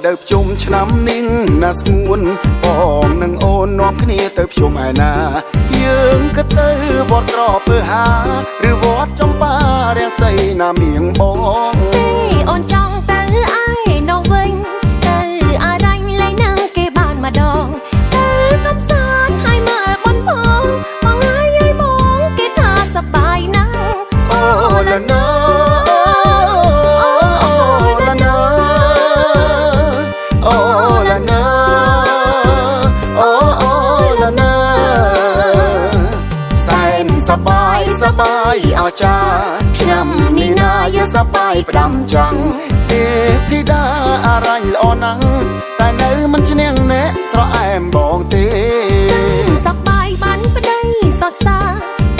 ដើបជុំឆ្នាំនេះណាស្ងួនបងនឹងអូននាំគ្នាទៅភ្ជុំឯណាយើងក៏ទៅវត្តក្រពើហាឬវត្តចំបារាំងសីណាមៀងបងទេអូនចង់ទៅឯណោះវិញទៅអារ៉ាញ់លេងនឹងគេបានម្ដងទៅកំសាន្តហើយមើលប៉ុនផងបងហើយយាយបងគេថាសប្បាយណាស់អូឡាណូសបាយអស្ចារ្យឆ្នាំនេះណាយើងសប្បាយផ្ដាំចង់ទេពធីតាអារ៉ាញ់ល្អណាស់តែនៅមិនឈ្នះអ្នកស្រអែមបងទេសប្បាយបានប្តីសរសើរ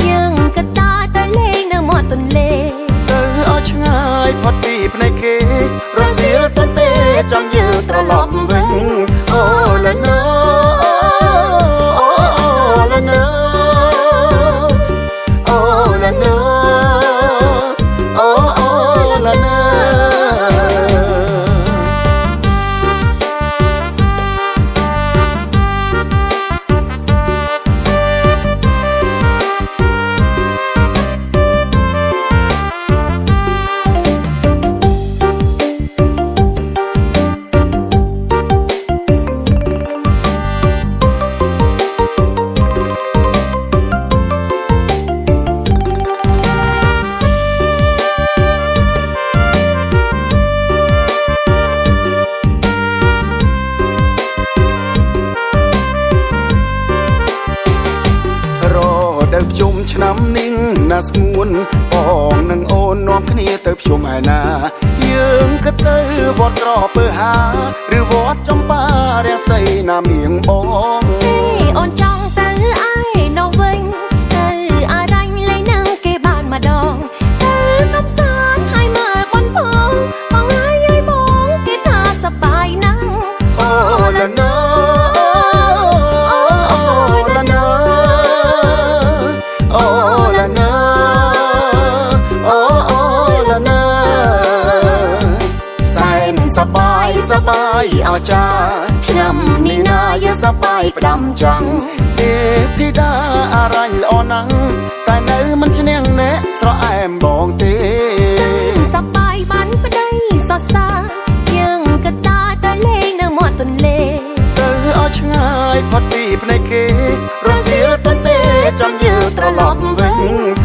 យើងក៏តាទៅលេងនៅមាត់ទន្លេទៅឲ្យឆ្ងាយផុតពីភ្នែកគេរសៀលទៅទេចង់យើងត្រឡប់វិញអូឡាណូដើបជុំឆ្នាំនេះណាស្ងួនបងនឹងអូននាំគ្នាទៅភ្ជុំឯណាយើងក៏ទៅវត្តក្រពើហាឬវត្តចំបារាំងសីណាមៀងបងទេអូនចង់ទៅឯណោះវិញទៅអារ៉ាញ់លេងនឹងគេបានម្ដងទៅកំសាន្តហើយមើលប៉ុនផងបងហើយយាយបងគេថាសប្បាយណាស់អូឡាណូសប្បាយអស្ចារ្យឆ្នាំនេះណាយើងសប្បាយផ្ដាំចង់ទេពធីតាអារ៉ាញ់ល្អណាស់តែនៅមិនឈ្នះអ្នកស្រអែមបងទេសប្បាយបានប្តីសរសើរយើងក៏តាទៅលេងនៅមាត់ទន្លេទៅឲ្យឆ្ងាយផុតពីភ្នែកគេរសៀលទៅទេចង់យើងត្រឡប់វិញ